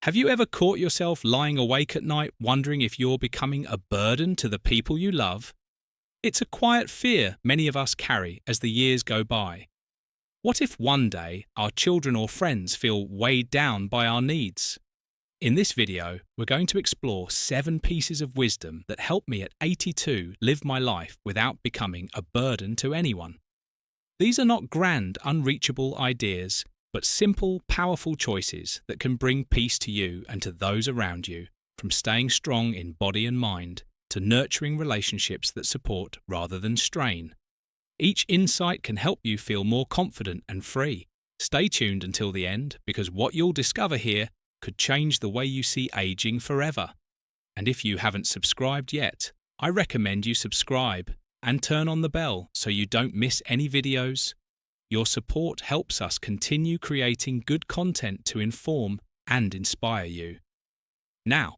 Have you ever caught yourself lying awake at night wondering if you're becoming a burden to the people you love? It's a quiet fear many of us carry as the years go by. What if one day our children or friends feel weighed down by our needs? In this video, we're going to explore 7 pieces of wisdom that help me at 82 live my life without becoming a burden to anyone. These are not grand, unreachable ideas, but simple, powerful choices that can bring peace to you and to those around you, from staying strong in body and mind to nurturing relationships that support rather than strain. Each insight can help you feel more confident and free. Stay tuned until the end, because what you'll discover here could change the way you see aging forever. And if you haven't subscribed yet, I recommend you subscribe and turn on the bell so you don't miss any videos. Your support helps us continue creating good content to inform and inspire you. Now,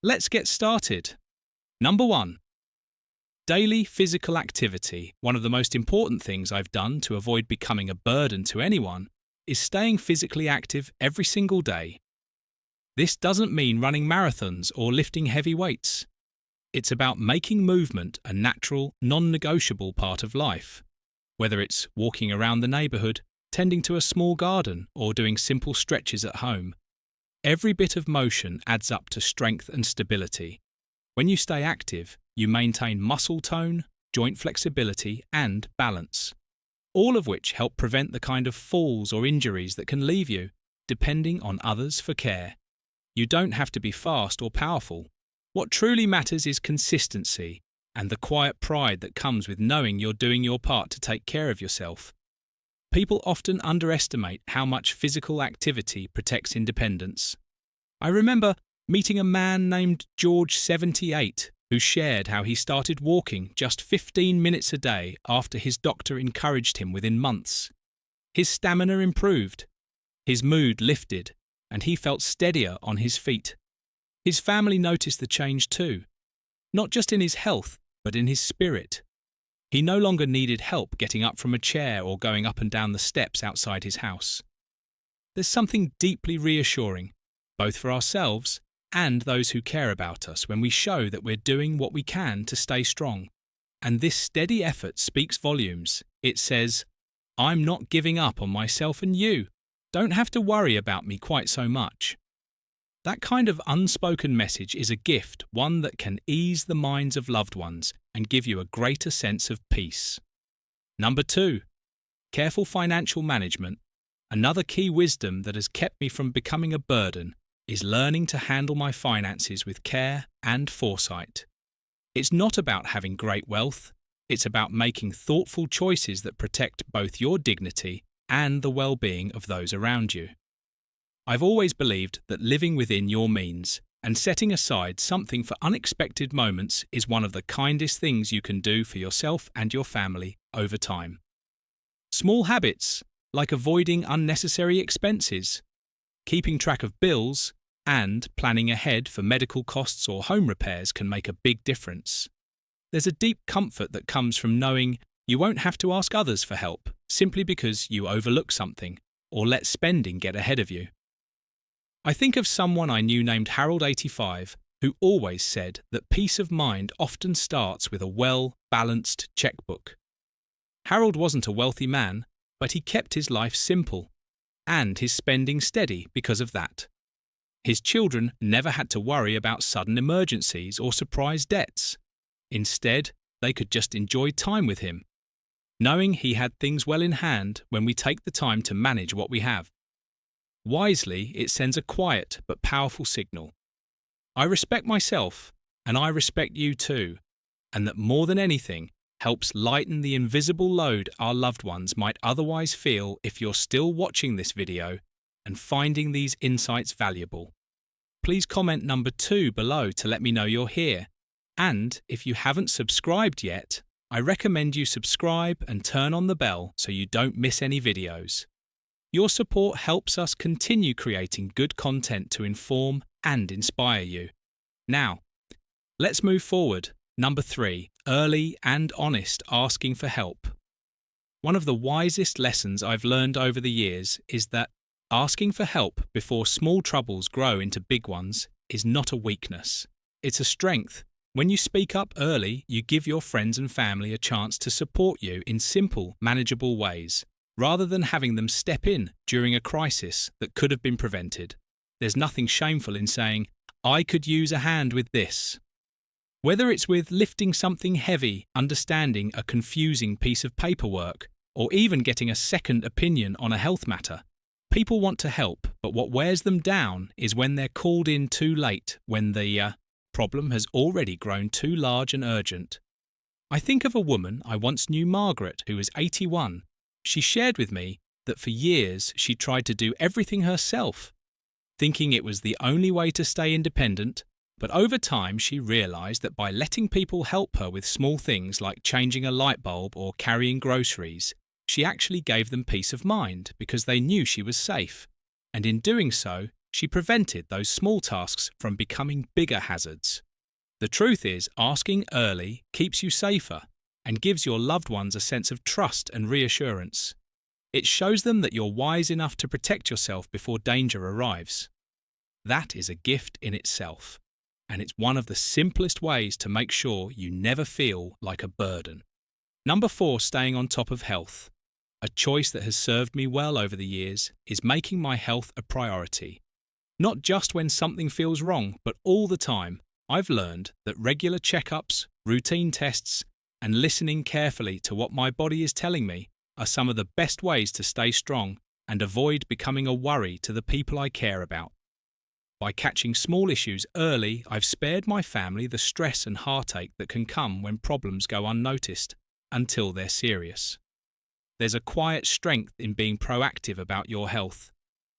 let's get started. Number 1. Daily physical activity. One of the most important things I've done to avoid becoming a burden to anyone is staying physically active every single day. This doesn't mean running marathons or lifting heavy weights. It's about making movement a natural, non-negotiable part of life. Whether it's walking around the neighbourhood, tending to a small garden, or doing simple stretches at home, every bit of motion adds up to strength and stability. When you stay active, you maintain muscle tone, joint flexibility, and balance, all of which help prevent the kind of falls or injuries that can leave you, depending on others for care. You don't have to be fast or powerful. What truly matters is consistency and the quiet pride that comes with knowing you're doing your part to take care of yourself. People often underestimate how much physical activity protects independence. I remember meeting a man named George, 78, who shared how he started walking just 15 minutes a day after his doctor encouraged him within months. His stamina improved, his mood lifted, and he felt steadier on his feet. His family noticed the change too, not just in his health, but in his spirit. He no longer needed help getting up from a chair or going up and down the steps outside his house. There's something deeply reassuring, both for ourselves and those who care about us, when we show that we're doing what we can to stay strong. And this steady effort speaks volumes. It says, "I'm not giving up on myself, and you don't have to worry about me quite so much." That kind of unspoken message is a gift, one that can ease the minds of loved ones and give you a greater sense of peace. Number 2. Careful financial management. Another key wisdom that has kept me from becoming a burden is learning to handle my finances with care and foresight. It's not about having great wealth, it's about making thoughtful choices that protect both your dignity and the well-being of those around you. I've always believed that living within your means and setting aside something for unexpected moments is one of the kindest things you can do for yourself and your family over time. Small habits, like avoiding unnecessary expenses, keeping track of bills, and planning ahead for medical costs or home repairs can make a big difference. There's a deep comfort that comes from knowing you won't have to ask others for help simply because you overlook something or let spending get ahead of you. I think of someone I knew named Harold, 85, who always said that peace of mind often starts with a well-balanced checkbook. Harold wasn't a wealthy man, but he kept his life simple, and his spending steady because of that. His children never had to worry about sudden emergencies or surprise debts. Instead, they could just enjoy time with him, knowing he had things well in hand when we take the time to manage what we have. Wisely, it sends a quiet but powerful signal. I respect myself, and I respect you too, and that more than anything helps lighten the invisible load our loved ones might otherwise feel. If you're still watching this video and finding these insights valuable, please comment number 2 below to let me know you're here. And if you haven't subscribed yet, I recommend you subscribe and turn on the bell so you don't miss any videos. Your support helps us continue creating good content to inform and inspire you. Now, let's move forward. Number 3, early and honest asking for help. One of the wisest lessons I've learned over the years is that Asking for help before small troubles grow into big ones is not a weakness. It's a strength. When you speak up early, you give your friends and family a chance to support you in simple, manageable ways, rather than having them step in during a crisis that could have been prevented. There's nothing shameful in saying, "I could use a hand with this." Whether it's with lifting something heavy, understanding a confusing piece of paperwork, or even getting a second opinion on a health matter, people want to help, but what wears them down is when they're called in too late, when the problem has already grown too large and urgent. I think of a woman I once knew, Margaret, who was 81. She shared with me that for years she tried to do everything herself, thinking it was the only way to stay independent, but over time she realised that by letting people help her with small things like changing a light bulb or carrying groceries, she actually gave them peace of mind because they knew she was safe, and in doing so, she prevented those small tasks from becoming bigger hazards. The truth is, asking early keeps you safer and gives your loved ones a sense of trust and reassurance. It shows them that you're wise enough to protect yourself before danger arrives. That is a gift in itself, and it's one of the simplest ways to make sure you never feel like a burden. Number 4, staying on top of health. A choice that has served me well over the years is making my health a priority. Not just when something feels wrong, but all the time. I've learned that regular checkups, routine tests, and listening carefully to what my body is telling me are some of the best ways to stay strong and avoid becoming a worry to the people I care about. By catching small issues early, I've spared my family the stress and heartache that can come when problems go unnoticed until they're serious. There's a quiet strength in being proactive about your health.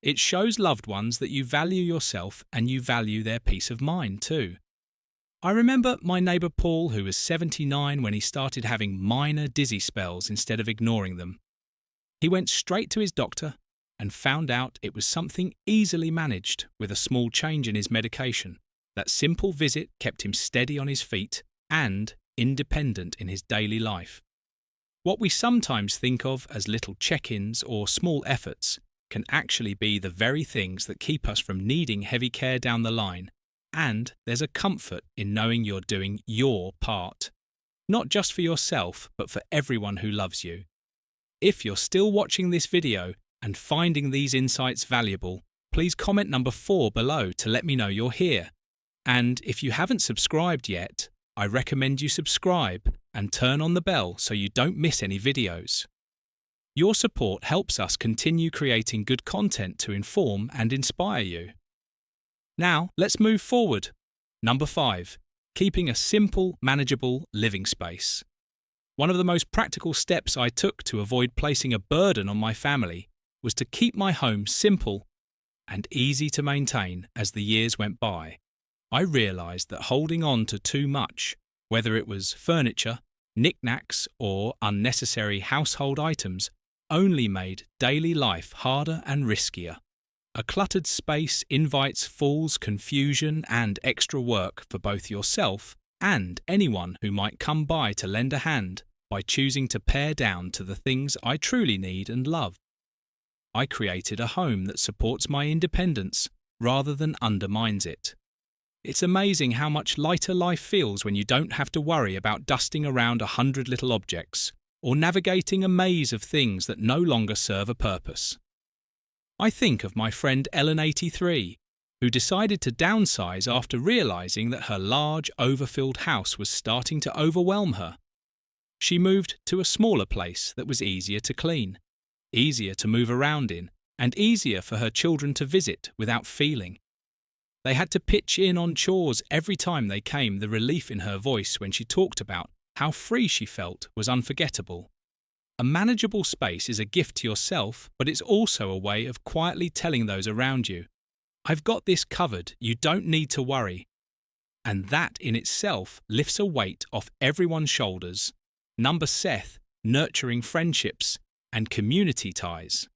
It shows loved ones that you value yourself and you value their peace of mind too. I remember my neighbour Paul, who was 79 when he started having minor dizzy spells instead of ignoring them. He went straight to his doctor and found out it was something easily managed with a small change in his medication. That simple visit kept him steady on his feet and independent in his daily life. What we sometimes think of as little check-ins or small efforts can actually be the very things that keep us from needing heavy care down the line, and there's a comfort in knowing you're doing your part, not just for yourself, but for everyone who loves you. If you're still watching this video and finding these insights valuable, please comment number 4 below to let me know you're here. And if you haven't subscribed yet, I recommend you subscribe and turn on the bell so you don't miss any videos. Your support helps us continue creating good content to inform and inspire you. Now, let's move forward. Number 5, keeping a simple, manageable living space. One of the most practical steps I took to avoid placing a burden on my family was to keep my home simple and easy to maintain as the years went by. I realised that holding on to too much, whether it was furniture, knickknacks, or unnecessary household items, only made daily life harder and riskier. A cluttered space invites falls, confusion, and extra work for both yourself and anyone who might come by to lend a hand by choosing to pare down to the things I truly need and love. I created a home that supports my independence rather than undermines it. It's amazing how much lighter life feels when you don't have to worry about dusting around 100 little objects or navigating a maze of things that no longer serve a purpose. I think of my friend Ellen, 83, who decided to downsize after realising that her large, overfilled house was starting to overwhelm her. She moved to a smaller place that was easier to clean, easier to move around in, and easier for her children to visit without feeling. They had to pitch in on chores every time they came. The relief in her voice when she talked about how free she felt was unforgettable. A manageable space is a gift to yourself, but it's also a way of quietly telling those around you, "I've got this covered, you don't need to worry." And that in itself lifts a weight off everyone's shoulders. Number 7, nurturing friendships and community ties.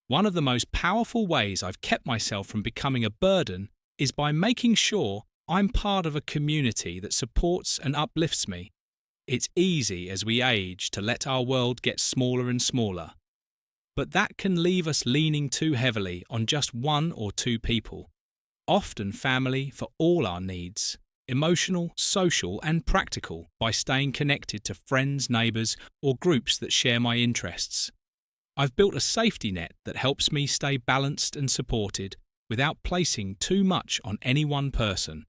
One of the most powerful ways I've kept myself from becoming a burden is by making sure I'm part of a community that supports and uplifts me. It's easy as we age to let our world get smaller and smaller. but that can leave us leaning too heavily on just one or two people. Often family for all our needs, emotional, social, and practical, by staying connected to friends, neighbours, or groups that share my interests. I've built a safety net that helps me stay balanced and supported without placing too much on any one person.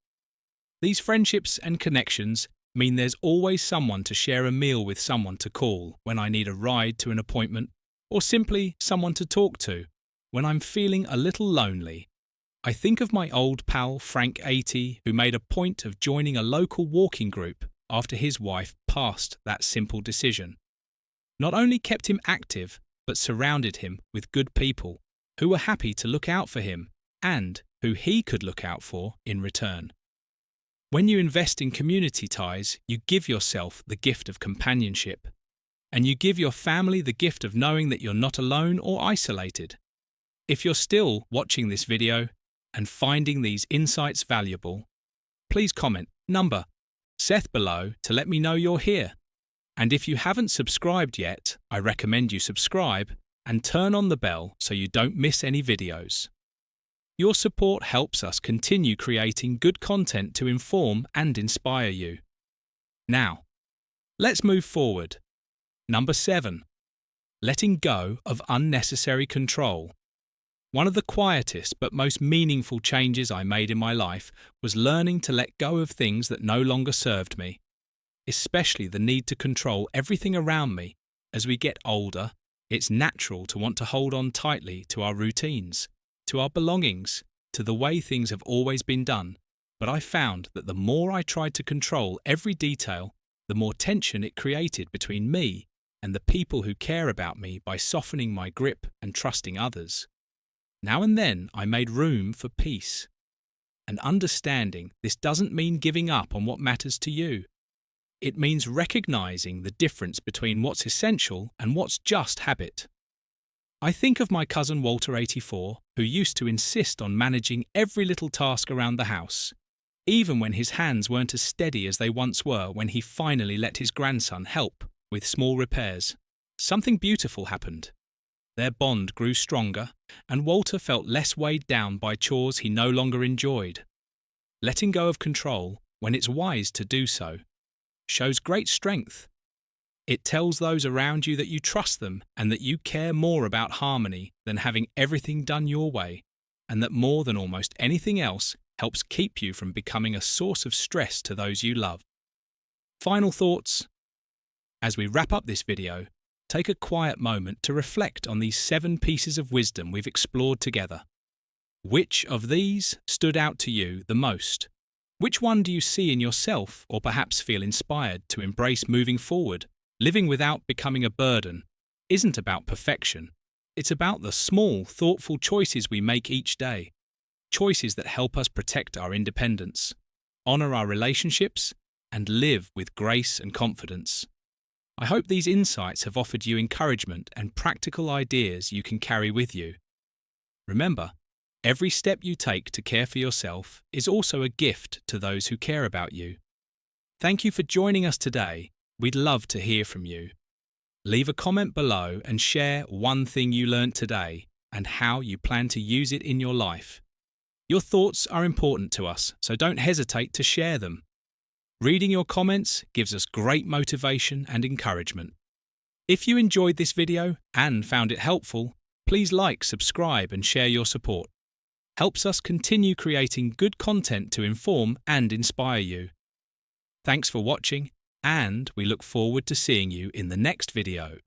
These friendships and connections mean there's always someone to share a meal with, someone to call when I need a ride to an appointment, or simply someone to talk to when I'm feeling a little lonely. I think of my old pal Frank 80, who made a point of joining a local walking group after his wife passed that simple decision. Not only kept him active, but surrounded him with good people who were happy to look out for him and who he could look out for in return. When you invest in community ties, you give yourself the gift of companionship, and you give your family the gift of knowing that you're not alone or isolated. If you're still watching this video and finding these insights valuable, please comment number Seth below to let me know you're here. And if you haven't subscribed yet, I recommend you subscribe and turn on the bell so you don't miss any videos. Your support helps us continue creating good content to inform and inspire you. Now, let's move forward. Number 7. Letting go of unnecessary control. One of the quietest but most meaningful changes I made in my life was learning to let go of things that no longer served me, especially the need to control everything around me. As we get older, it's natural to want to hold on tightly to our routines, to our belongings, to the way things have always been done. But I found that the more I tried to control every detail, the more tension it created between me and the people who care about me by softening my grip and trusting others. Now and then I made room for peace. And understanding this doesn't mean giving up on what matters to you. It means recognizing the difference between what's essential and what's just habit. I think of my cousin Walter 84, who used to insist on managing every little task around the house, even when his hands weren't as steady as they once were. When he finally let his grandson help with small repairs, something beautiful happened. Their bond grew stronger, and Walter felt less weighed down by chores he no longer enjoyed. Letting go of control, when it's wise to do so, shows great strength. It tells those around you that you trust them and that you care more about harmony than having everything done your way, and that more than almost anything else helps keep you from becoming a source of stress to those you love. Final thoughts. As we wrap up this video, take a quiet moment to reflect on these 7 pieces of wisdom we've explored together. Which of these stood out to you the most? Which one do you see in yourself or perhaps feel inspired to embrace moving forward? Living without becoming a burden isn't about perfection. It's about the small, thoughtful choices we make each day. Choices that help us protect our independence, honour our relationships, and live with grace and confidence. I hope these insights have offered you encouragement and practical ideas you can carry with you. Remember, every step you take to care for yourself is also a gift to those who care about you. Thank you for joining us today. We'd love to hear from you. Leave a comment below and share one thing you learned today and how you plan to use it in your life. Your thoughts are important to us, so don't hesitate to share them. Reading your comments gives us great motivation and encouragement. If you enjoyed this video and found it helpful, please like, subscribe, and share your support. Helps us continue creating good content to inform and inspire you. Thanks for watching, and we look forward to seeing you in the next video.